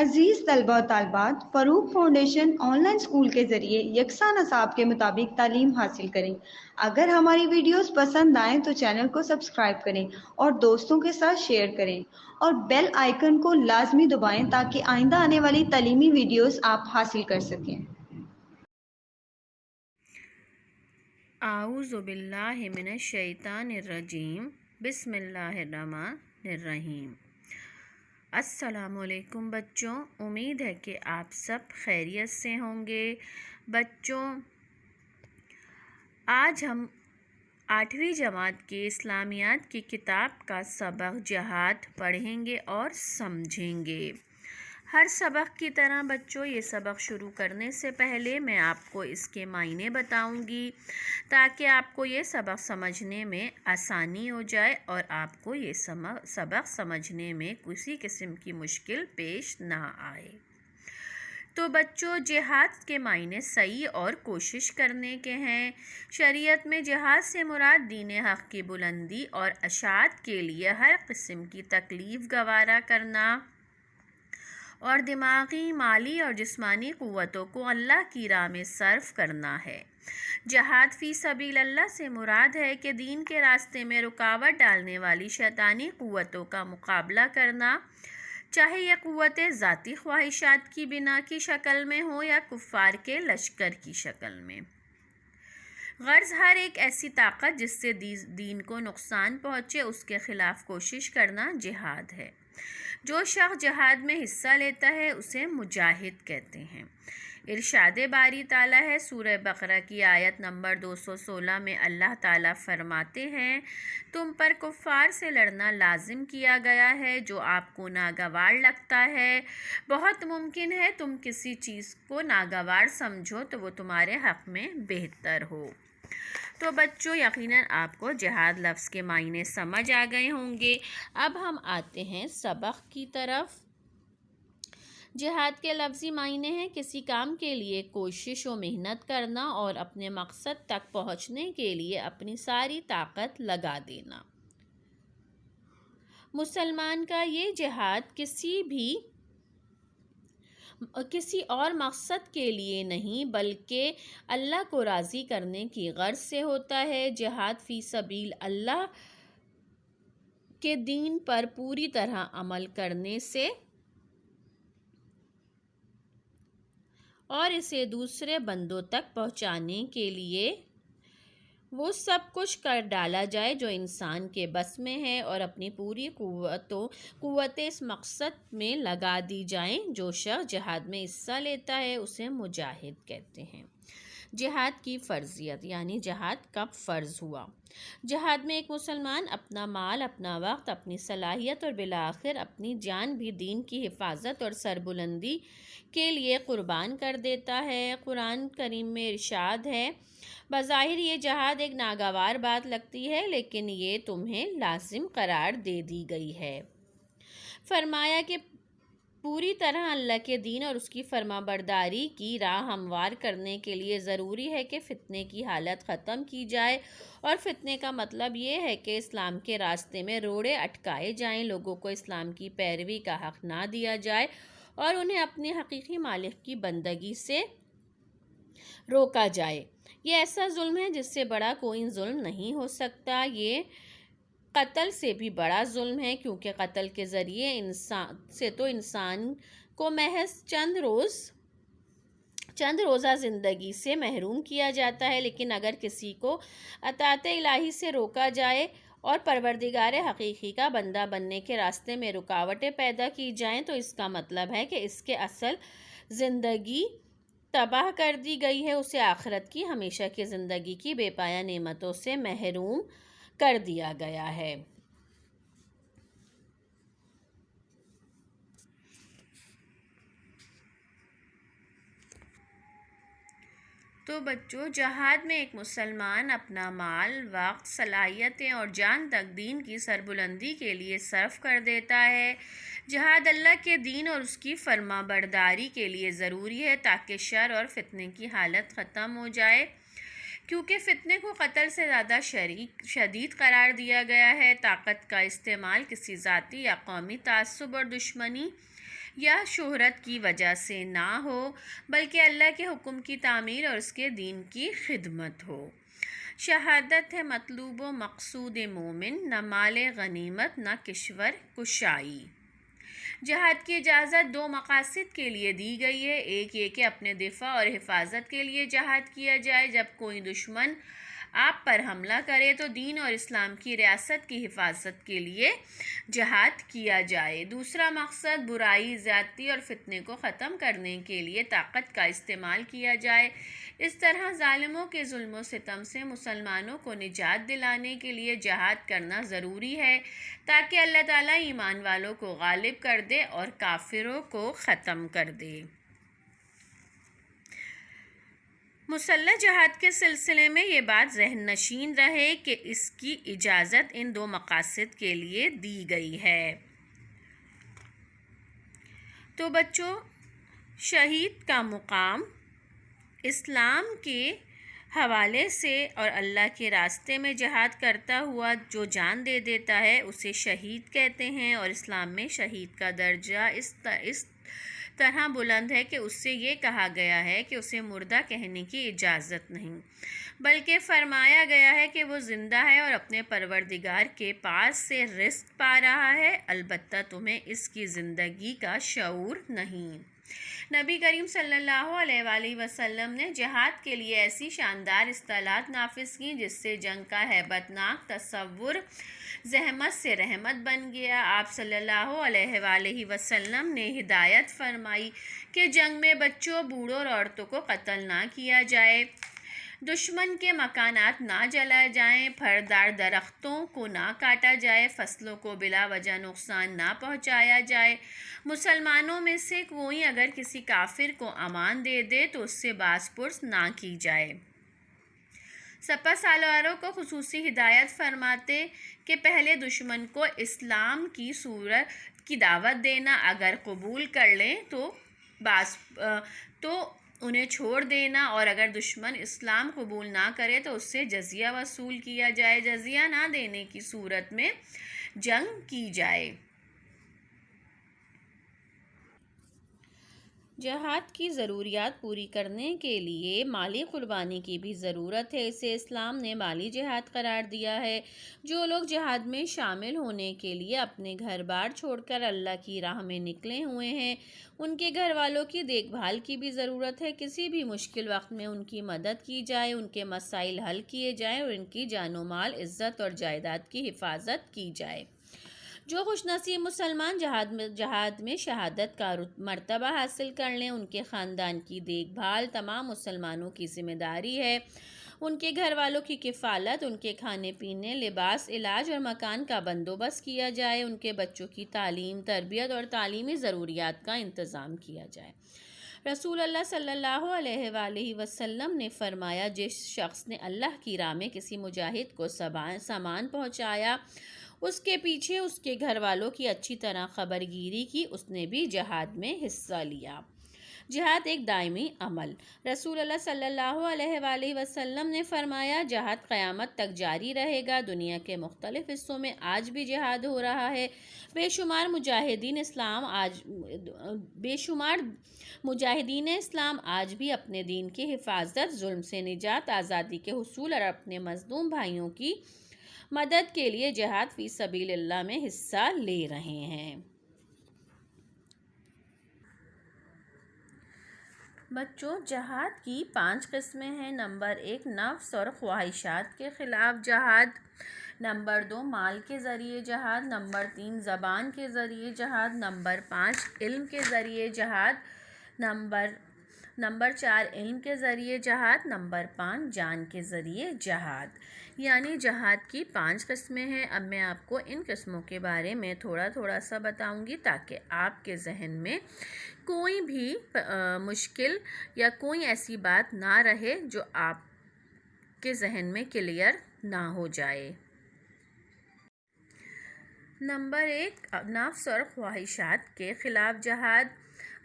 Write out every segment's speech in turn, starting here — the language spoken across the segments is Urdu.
عزیز طلبہ و طالبات، فروغ فاؤنڈیشن آن لائن اسکول کے ذریعے یکساں نصاب کے مطابق تعلیم حاصل کریں۔ اگر ہماری ویڈیوز پسند آئیں تو چینل کو سبسکرائب کریں اور دوستوں کے ساتھ شیئر کریں اور بیل آئیکن کو لازمی دبائیں تاکہ آئندہ آنے والی تعلیمی ویڈیوز آپ حاصل کر سکیں۔ اعوذ باللہ من الشیطان الرجیم، بسم اللہ الرحمن الرحیم۔ السلام علیکم بچوں، امید ہے کہ آپ سب خیریت سے ہوں گے۔ بچوں، آج ہم 8ویں جماعت کے اسلامیات کی کتاب کا سبق جہاد پڑھیں گے اور سمجھیں گے۔ ہر سبق کی طرح بچوں، یہ سبق شروع کرنے سے پہلے میں آپ کو اس کے معنی بتاؤں گی تاکہ آپ کو یہ سبق سمجھنے میں آسانی ہو جائے اور آپ کو یہ سبق سمجھنے میں کسی قسم کی مشکل پیش نہ آئے۔ تو بچوں، جہاد کے معنی صحیح اور کوشش کرنے کے ہیں۔ شریعت میں جہاد سے مراد دین حق کی بلندی اور اشاعت کے لیے ہر قسم کی تکلیف گوارا کرنا اور دماغی، مالی اور جسمانی قوتوں کو اللہ کی راہ میں صرف کرنا ہے۔ جہاد فی سبیل اللہ سے مراد ہے کہ دین کے راستے میں رکاوٹ ڈالنے والی شیطانی قوتوں کا مقابلہ کرنا، چاہے یہ قوتیں ذاتی خواہشات کی بنا کی شکل میں ہوں یا کفار کے لشکر کی شکل میں۔ غرض ہر ایک ایسی طاقت جس سے دین کو نقصان پہنچے، اس کے خلاف کوشش کرنا جہاد ہے۔ جو شخص جہاد میں حصہ لیتا ہے اسے مجاہد کہتے ہیں۔ ارشاد باری تعالیٰ ہے، سورہ بقرہ کی آیت نمبر 216 میں اللہ تعالیٰ فرماتے ہیں، تم پر کفار سے لڑنا لازم کیا گیا ہے جو آپ کو ناگوار لگتا ہے۔ بہت ممکن ہے تم کسی چیز کو ناگوار سمجھو تو وہ تمہارے حق میں بہتر ہو۔ تو بچوں، یقیناً آپ کو جہاد لفظ کے معنی سمجھ آ گئے ہوں گے۔ اب ہم آتے ہیں سبق کی طرف۔ جہاد کے لفظی معنی ہیں کسی کام کے لیے کوشش و محنت کرنا اور اپنے مقصد تک پہنچنے کے لیے اپنی ساری طاقت لگا دینا۔ مسلمان کا یہ جہاد کسی اور مقصد کے لیے نہیں بلکہ اللہ کو راضی کرنے کی غرض سے ہوتا ہے۔ جہاد فی سبیل اللہ کے دین پر پوری طرح عمل کرنے سے اور اسے دوسرے بندوں تک پہنچانے کے لیے وہ سب کچھ کر ڈالا جائے جو انسان کے بس میں ہے اور اپنی پوری قوتیں اس مقصد میں لگا دی جائیں۔ جو شخص جہاد میں حصہ لیتا ہے اسے مجاہد کہتے ہیں۔ جہاد کی فرضیت، یعنی جہاد کب فرض ہوا؟ جہاد میں ایک مسلمان اپنا مال، اپنا وقت، اپنی صلاحیت اور بالآخر اپنی جان بھی دین کی حفاظت اور سربلندی کے لیے قربان کر دیتا ہے۔ قرآن کریم میں ارشاد ہے، بظاہر یہ جہاد ایک ناگوار بات لگتی ہے لیکن یہ تمہیں لازم قرار دے دی گئی ہے۔ فرمایا کہ پوری طرح اللہ کے دین اور اس کی فرما برداری کی راہ ہموار کرنے کے لیے ضروری ہے کہ فتنے کی حالت ختم کی جائے، اور فتنے کا مطلب یہ ہے کہ اسلام کے راستے میں روڑے اٹکائے جائیں، لوگوں کو اسلام کی پیروی کا حق نہ دیا جائے اور انہیں اپنے حقیقی مالک کی بندگی سے روکا جائے۔ یہ ایسا ظلم ہے جس سے بڑا کوئی ظلم نہیں ہو سکتا۔ یہ قتل سے بھی بڑا ظلم ہے، کیونکہ قتل کے ذریعے انسان کو محض چند روزہ زندگی سے محروم کیا جاتا ہے، لیکن اگر کسی کو اطاعت الہی سے روکا جائے اور پروردگار حقیقی کا بندہ بننے کے راستے میں رکاوٹیں پیدا کی جائیں تو اس کا مطلب ہے کہ اس کے اصل زندگی تباہ کر دی گئی ہے، اسے آخرت کی ہمیشہ کی زندگی کی بے پایہ نعمتوں سے محروم کر دیا گیا ہے۔ تو بچوں، جہاد میں ایک مسلمان اپنا مال، وقت، صلاحیتیں اور جان تک دین کی سربلندی کے لیے صرف کر دیتا ہے۔ جہاد اللہ کے دین اور اس کی فرما برداری کے لیے ضروری ہے تاکہ شر اور فتنے کی حالت ختم ہو جائے، کیونکہ فتنے کو قتل سے زیادہ شدید قرار دیا گیا ہے۔ طاقت کا استعمال کسی ذاتی یا قومی تعصب اور دشمنی یا شہرت کی وجہ سے نہ ہو، بلکہ اللہ کے حکم کی تعمیر اور اس کے دین کی خدمت ہو۔ شہادت ہے مطلوب و مقصود مومن، نہ مال غنیمت نہ کشور کشائی۔ جہاد کی اجازت دو مقاصد کے لیے دی گئی ہے، ایک یہ کہ اپنے دفاع اور حفاظت کے لیے جہاد کیا جائے، جب کوئی دشمن آپ پر حملہ کرے تو دین اور اسلام کی ریاست کی حفاظت کے لیے جہاد کیا جائے۔ دوسرا مقصد برائی، زیادتی اور فتنے کو ختم کرنے کے لیے طاقت کا استعمال کیا جائے۔ اس طرح ظالموں کے ظلم و ستم سے مسلمانوں کو نجات دلانے کے لیے جہاد کرنا ضروری ہے، تاکہ اللہ تعالیٰ ایمان والوں کو غالب کر دے اور کافروں کو ختم کر دے۔ مسلح جہاد کے سلسلے میں یہ بات ذہن نشین رہے کہ اس کی اجازت ان دو مقاصد کے لیے دی گئی ہے۔ تو بچوں، شہید کا مقام اسلام کے حوالے سے اور اللہ کے راستے میں جہاد کرتا ہوا جو جان دے دیتا ہے اسے شہید کہتے ہیں، اور اسلام میں شہید کا درجہ اس طرح بلند ہے کہ اس سے یہ کہا گیا ہے کہ اسے مردہ کہنے کی اجازت نہیں، بلکہ فرمایا گیا ہے کہ وہ زندہ ہے اور اپنے پروردگار کے پاس سے رزق پا رہا ہے، البتہ تمہیں اس کی زندگی کا شعور نہیں۔ نبی کریم صلی اللہ علیہ وآلہ وسلم نے جہاد کے لیے ایسی شاندار اصطلاحات نافذ کی جس سے جنگ کا ہیبت ناک تصور زحمت سے رحمت بن گیا۔ آپ صلی اللہ علیہ وآلہ وسلم نے ہدایت فرمائی کہ جنگ میں بچوں، بوڑھوں اور عورتوں کو قتل نہ کیا جائے، دشمن کے مکانات نہ جلائے جائیں، پھلدار درختوں کو نہ کاٹا جائے، فصلوں کو بلا وجہ نقصان نہ پہنچایا جائے، مسلمانوں میں سے کوئی اگر کسی کافر کو امان دے دے تو اس سے باز پرس نہ کی جائے۔ سپہ سالاروں کو خصوصی ہدایت فرماتے کہ پہلے دشمن کو اسلام کی صورت کی دعوت دینا، اگر قبول کر لیں تو انہیں چھوڑ دینا، اور اگر دشمن اسلام قبول نہ کرے تو اس سے جزیہ وصول کیا جائے، جزیہ نہ دینے کی صورت میں جنگ کی جائے۔ جہاد کی ضروریات پوری کرنے کے لیے مالی قربانی کی بھی ضرورت ہے، اسے اسلام نے مالی جہاد قرار دیا ہے۔ جو لوگ جہاد میں شامل ہونے کے لیے اپنے گھر بار چھوڑ کر اللہ کی راہ میں نکلے ہوئے ہیں، ان کے گھر والوں کی دیکھ بھال کی بھی ضرورت ہے۔ کسی بھی مشکل وقت میں ان کی مدد کی جائے، ان کے مسائل حل کیے جائیں اور ان کی جان و مال، عزت اور جائیداد کی حفاظت کی جائے۔ جو خوش نصیب مسلمان جہاد میں شہادت کا مرتبہ حاصل کر لیں، ان کے خاندان کی دیکھ بھال تمام مسلمانوں کی ذمہ داری ہے۔ ان کے گھر والوں کی کفالت، ان کے کھانے پینے، لباس، علاج اور مکان کا بندوبست کیا جائے، ان کے بچوں کی تعلیم، تربیت اور تعلیمی ضروریات کا انتظام کیا جائے۔ رسول اللہ صلی اللہ علیہ وآلہ وسلم نے فرمایا، جس شخص نے اللہ کی راہ میں کسی مجاہد کو سامان پہنچایا، اس کے پیچھے اس کے گھر والوں کی اچھی طرح خبرگیری کی، اس نے بھی جہاد میں حصہ لیا۔ جہاد ایک دائمی عمل۔ رسول اللہ صلی اللہ علیہ وآلہ وسلم نے فرمایا، جہاد قیامت تک جاری رہے گا۔ دنیا کے مختلف حصوں میں آج بھی جہاد ہو رہا ہے۔ بے شمار مجاہدین اسلام آج بھی اپنے دین کی حفاظت، ظلم سے نجات، آزادی کے حصول اور اپنے مظلوم بھائیوں کی مدد کے لیے جہاد فی سبیل اللہ میں حصہ لے رہے ہیں۔ بچوں، جہاد کی 5 قسمیں ہیں۔ نمبر 1، نفس اور خواہشات کے خلاف جہاد۔ نمبر 2، مال کے ذریعے جہاد۔ نمبر 3، زبان کے ذریعے جہاد۔ نمبر 5، علم کے ذریعے جہاد۔ نمبر 4، علم کے ذریعے جہاد۔ نمبر 5، جان کے ذریعے جہاد۔ یعنی جہاد کی 5 قسمیں ہیں۔ اب میں آپ کو ان قسموں کے بارے میں تھوڑا سا بتاؤں گی تاکہ آپ کے ذہن میں کوئی بھی مشکل یا کوئی ایسی بات نہ رہے جو آپ کے ذہن میں کلیئر نہ ہو جائے۔ نمبر 1، نفس اور خواہشات کے خلاف جہاد۔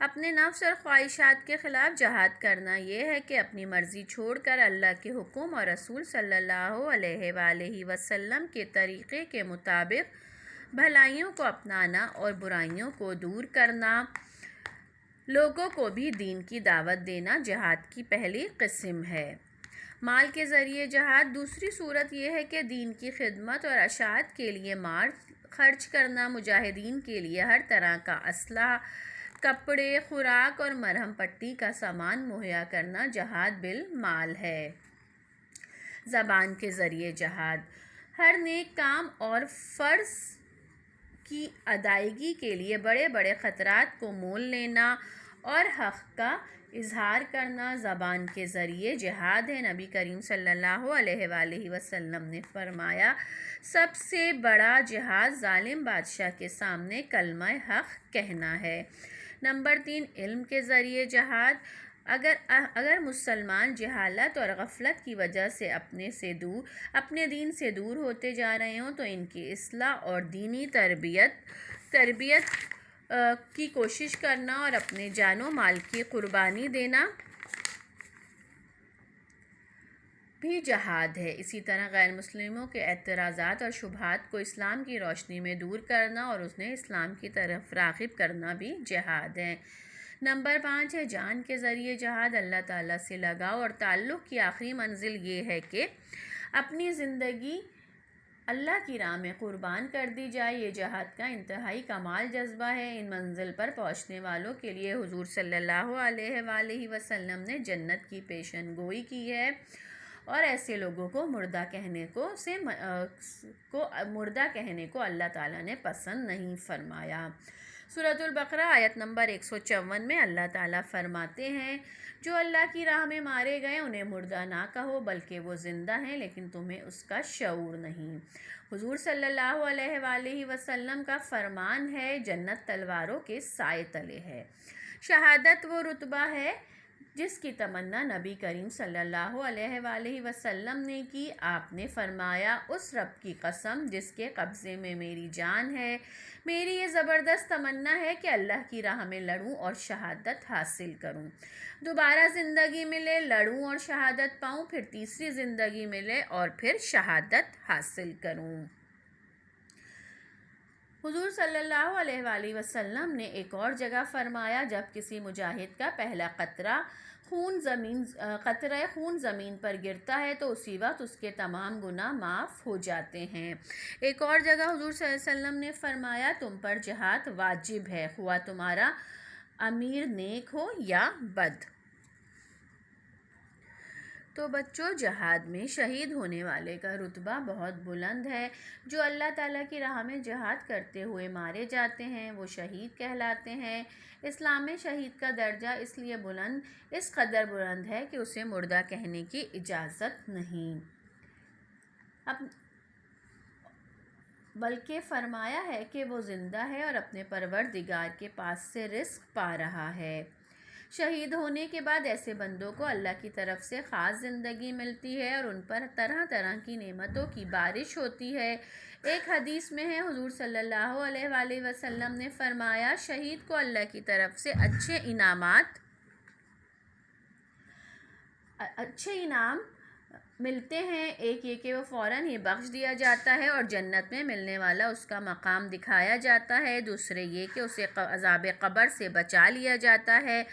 اپنے نفس اور خواہشات کے خلاف جہاد کرنا یہ ہے کہ اپنی مرضی چھوڑ کر اللہ کے حکم اور رسول صلی اللہ علیہ وآلہ وسلم کے طریقے کے مطابق بھلائیوں کو اپنانا اور برائیوں کو دور کرنا۔ لوگوں کو بھی دین کی دعوت دینا جہاد کی پہلی قسم ہے۔ مال کے ذریعے جہاد دوسری صورت یہ ہے کہ دین کی خدمت اور اشاعت کے لیے مال خرچ کرنا، مجاہدین کے لیے ہر طرح کا اسلحہ، کپڑے، خوراک اور مرہم پٹی کا سامان مہیا کرنا جہاد بالمال ہے۔ زبان کے ذریعے جہاد ہر نیک کام اور فرض کی ادائیگی کے لیے بڑے بڑے خطرات کو مول لینا اور حق کا اظہار کرنا زبان کے ذریعے جہاد ہے۔ نبی کریم صلی اللہ علیہ وآلہ وسلم نے فرمایا، سب سے بڑا جہاد ظالم بادشاہ کے سامنے کلمہ حق کہنا ہے۔ نمبر 3، علم کے ذریعے جہاد۔ اگر مسلمان جہالت اور غفلت کی وجہ سے اپنے دین سے دور ہوتے جا رہے ہوں تو ان کی اصلاح اور دینی تربیت کی کوشش کرنا اور اپنے جان و مال کی قربانی دینا بھی جہاد ہے۔ اسی طرح غیر مسلموں کے اعتراضات اور شبہات کو اسلام کی روشنی میں دور کرنا اور انہیں اسلام کی طرف راغب کرنا بھی جہاد ہے۔ نمبر 5 ہے جان کے ذریعے جہاد۔ اللہ تعالیٰ سے لگاؤ اور تعلق کی آخری منزل یہ ہے کہ اپنی زندگی اللہ کی راہ میں قربان کر دی جائے۔ یہ جہاد کا انتہائی کمال جذبہ ہے۔ ان منزل پر پہنچنے والوں کے لیے حضور صلی اللہ علیہ وآلہ وسلم نے جنت کی پیشن گوئی کی ہے اور ایسے لوگوں کو مردہ کہنے کو اللہ تعالیٰ نے پسند نہیں فرمایا۔ سورۃ البقرہ آیت نمبر 154 میں اللہ تعالیٰ فرماتے ہیں، جو اللہ کی راہ میں مارے گئے انہیں مردہ نہ کہو بلکہ وہ زندہ ہیں لیکن تمہیں اس کا شعور نہیں۔ حضور صلی اللہ علیہ وآلہ وسلم کا فرمان ہے، جنت تلواروں کے سائے تلے ہے۔ شہادت وہ رتبہ ہے جس کی تمنا نبی کریم صلی اللہ علیہ وآلہ وسلم نے کی۔ آپ نے فرمایا، اس رب کی قسم جس کے قبضے میں میری جان ہے، میری یہ زبردست تمنا ہے کہ اللہ کی راہ میں لڑوں اور شہادت حاصل کروں، دوبارہ زندگی ملے، لڑوں اور شہادت پاؤں، پھر تیسری زندگی ملے اور پھر شہادت حاصل کروں۔ حضور صلی اللہ علیہ وآلہ وسلم نے ایک اور جگہ فرمایا، جب کسی مجاہد کا پہلا قطرہ خون زمین پر گرتا ہے تو اسی وقت اس کے تمام گناہ معاف ہو جاتے ہیں۔ ایک اور جگہ حضور صلی اللہ علیہ وسلم نے فرمایا، تم پر جہاد واجب ہے، خواہ تمہارا امیر نیک ہو یا بد۔ تو بچوں، جہاد میں شہید ہونے والے کا رتبہ بہت بلند ہے۔ جو اللہ تعالیٰ کی راہ میں جہاد کرتے ہوئے مارے جاتے ہیں وہ شہید کہلاتے ہیں۔ اسلام میں شہید کا درجہ اس قدر بلند ہے کہ اسے مردہ کہنے کی اجازت نہیں، بلکہ فرمایا ہے کہ وہ زندہ ہے اور اپنے پروردگار کے پاس سے رزق پا رہا ہے۔ شہید ہونے کے بعد ایسے بندوں کو اللہ کی طرف سے خاص زندگی ملتی ہے اور ان پر طرح طرح کی نعمتوں کی بارش ہوتی ہے۔ ایک حدیث میں ہے، حضور صلی اللہ علیہ وآلہ وسلم نے فرمایا، شہید کو اللہ کی طرف سے اچھے انعام ملتے ہیں۔ ایک یہ کہ وہ فوراً ہی بخش دیا جاتا ہے اور جنت میں ملنے والا اس کا مقام دکھایا جاتا ہے۔ دوسرے یہ کہ اسے عذاب قبر سے بچا لیا جاتا ہے۔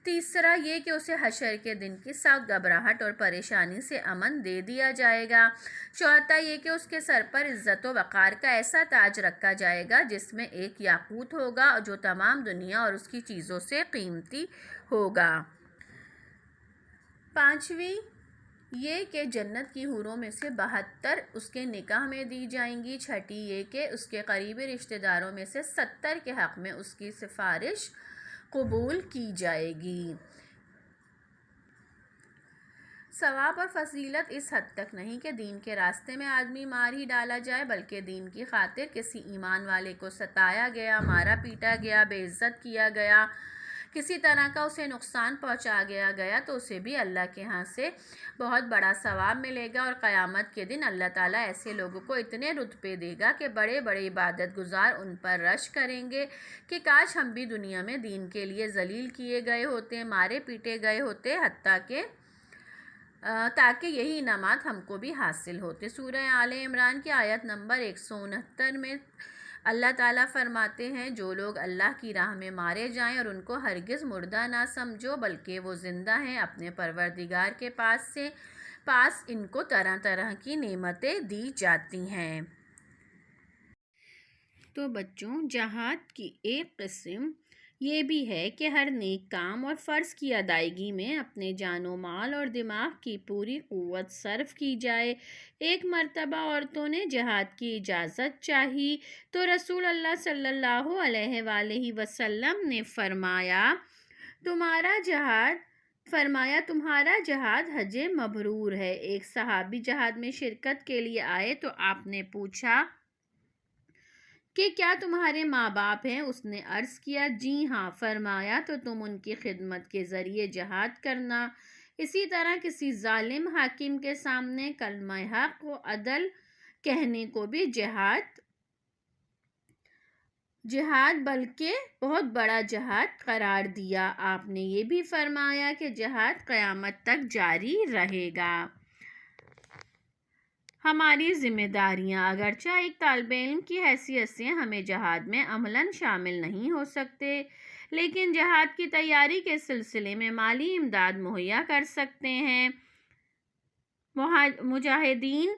تیسرا یہ کہ اسے حشر کے دن کی سخت گھبراہٹ اور پریشانی سے امن دے دیا جائے گا۔ چوتھا یہ کہ اس کے سر پر عزت و وقار کا ایسا تاج رکھا جائے گا جس میں ایک یاقوت ہوگا جو تمام دنیا اور اس کی چیزوں سے قیمتی ہوگا۔ پانچویں یہ کہ جنت کی حوروں میں سے 72 اس کے نکاح میں دی جائیں گی۔ چھٹی یہ کہ اس کے قریبی رشتہ داروں میں سے 70 کے حق میں اس کی سفارش قبول کی جائے گی۔ ثواب اور فضیلت اس حد تک نہیں کہ دین کے راستے میں آدمی مار ہی ڈالا جائے، بلکہ دین کی خاطر کسی ایمان والے کو ستایا گیا، مارا پیٹا گیا، بے عزت کیا گیا، کسی طرح کا اسے نقصان پہنچایا گیا تو اسے بھی اللہ کے ہاں سے بہت بڑا ثواب ملے گا، اور قیامت کے دن اللہ تعالیٰ ایسے لوگوں کو اتنے رتبے دے گا کہ بڑے بڑے عبادت گزار ان پر رش کریں گے کہ کاش ہم بھی دنیا میں دین کے لیے ذلیل کیے گئے ہوتے، مارے پیٹے گئے ہوتے، تاکہ یہی انعامات ہم کو بھی حاصل ہوتے۔ سورہ آل عمران کی آیت نمبر 169 میں اللہ تعالیٰ فرماتے ہیں جو لوگ اللہ کی راہ میں مارے جائیں اور ان کو ہرگز مردہ نہ سمجھو بلکہ وہ زندہ ہیں، اپنے پروردگار کے پاس ان کو طرح طرح کی نعمتیں دی جاتی ہیں۔ تو بچوں، جہاد کی ایک قسم یہ بھی ہے کہ ہر نیک کام اور فرض کی ادائیگی میں اپنے جان و مال اور دماغ کی پوری قوت صرف کی جائے۔ ایک مرتبہ عورتوں نے جہاد کی اجازت چاہی تو رسول اللہ صلی اللہ علیہ وآلہ وسلم نے فرمایا تمہارا جہاد حج مبرور ہے۔ ایک صحابی جہاد میں شرکت کے لیے آئے تو آپ نے پوچھا کہ کیا تمہارے ماں باپ ہیں؟ اس نے عرض کیا جی ہاں۔ فرمایا تو تم ان کی خدمت کے ذریعے جہاد کرنا۔ اسی طرح کسی ظالم حاکم کے سامنے کلمہ حق و عدل کہنے کو بھی جہاد بلکہ بہت بڑا جہاد قرار دیا۔ آپ نے یہ بھی فرمایا کہ جہاد قیامت تک جاری رہے گا۔ ہماری ذمہ داریاں، اگرچہ ایک طالب علم کی حیثیت سے ہمیں جہاد میں عملاً شامل نہیں ہو سکتے، لیکن جہاد کی تیاری کے سلسلے میں مالی امداد مہیا کر سکتے ہیں، مجاہدین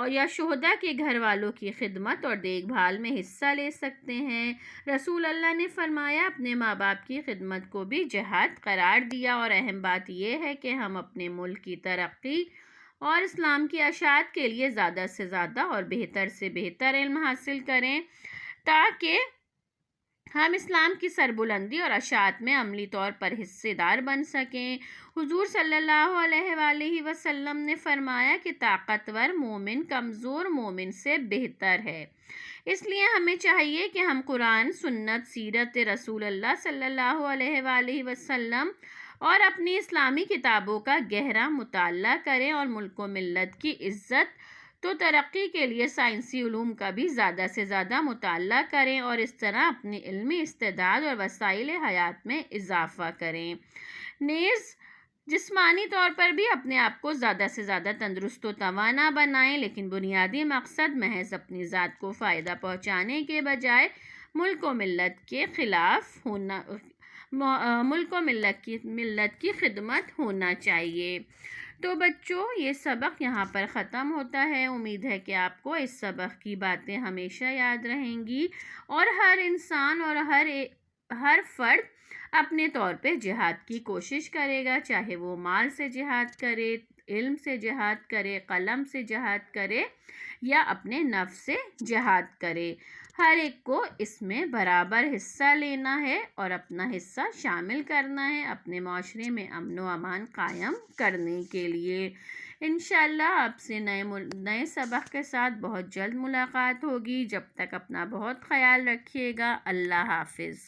یا شہداء کے گھر والوں کی خدمت اور دیکھ بھال میں حصہ لے سکتے ہیں۔ رسول اللہ نے فرمایا اپنے ماں باپ کی خدمت کو بھی جہاد قرار دیا، اور اہم بات یہ ہے کہ ہم اپنے ملک کی ترقی اور اسلام کی اشاعت کے لیے زیادہ سے زیادہ اور بہتر سے بہتر علم حاصل کریں تاکہ ہم اسلام کی سربلندی اور اشاعت میں عملی طور پر حصے دار بن سکیں۔ حضور صلی اللہ علیہ وآلہ وسلم نے فرمایا کہ طاقتور مومن کمزور مومن سے بہتر ہے۔ اس لیے ہمیں چاہیے کہ ہم قرآن، سنت، سیرت رسول اللہ صلی اللہ علیہ وآلہ وسلم اور اپنی اسلامی کتابوں کا گہرا مطالعہ کریں، اور ملک و ملت کی عزت تو ترقی کے لیے سائنسی علوم کا بھی زیادہ سے زیادہ مطالعہ کریں، اور اس طرح اپنی علمی استعداد اور وسائل حیات میں اضافہ کریں۔ نیز جسمانی طور پر بھی اپنے آپ کو زیادہ سے زیادہ تندرست و توانا بنائیں، لیکن بنیادی مقصد محض اپنی ذات کو فائدہ پہنچانے کے بجائے ملک و ملت کی خدمت ہونا چاہیے۔ تو بچوں، یہ سبق یہاں پر ختم ہوتا ہے۔ امید ہے کہ آپ کو اس سبق کی باتیں ہمیشہ یاد رہیں گی، اور ہر انسان اور ہر فرد اپنے طور پہ جہاد کی کوشش کرے گا، چاہے وہ مال سے جہاد کرے، علم سے جہاد کرے، قلم سے جہاد کرے یا اپنے نفس سے جہاد کرے۔ ہر ایک کو اس میں برابر حصہ لینا ہے اور اپنا حصہ شامل کرنا ہے اپنے معاشرے میں امن و امان قائم کرنے کے لیے۔ انشاءاللہ آپ سے نئے سبق کے ساتھ بہت جلد ملاقات ہوگی۔ جب تک اپنا بہت خیال رکھیے گا۔ اللہ حافظ۔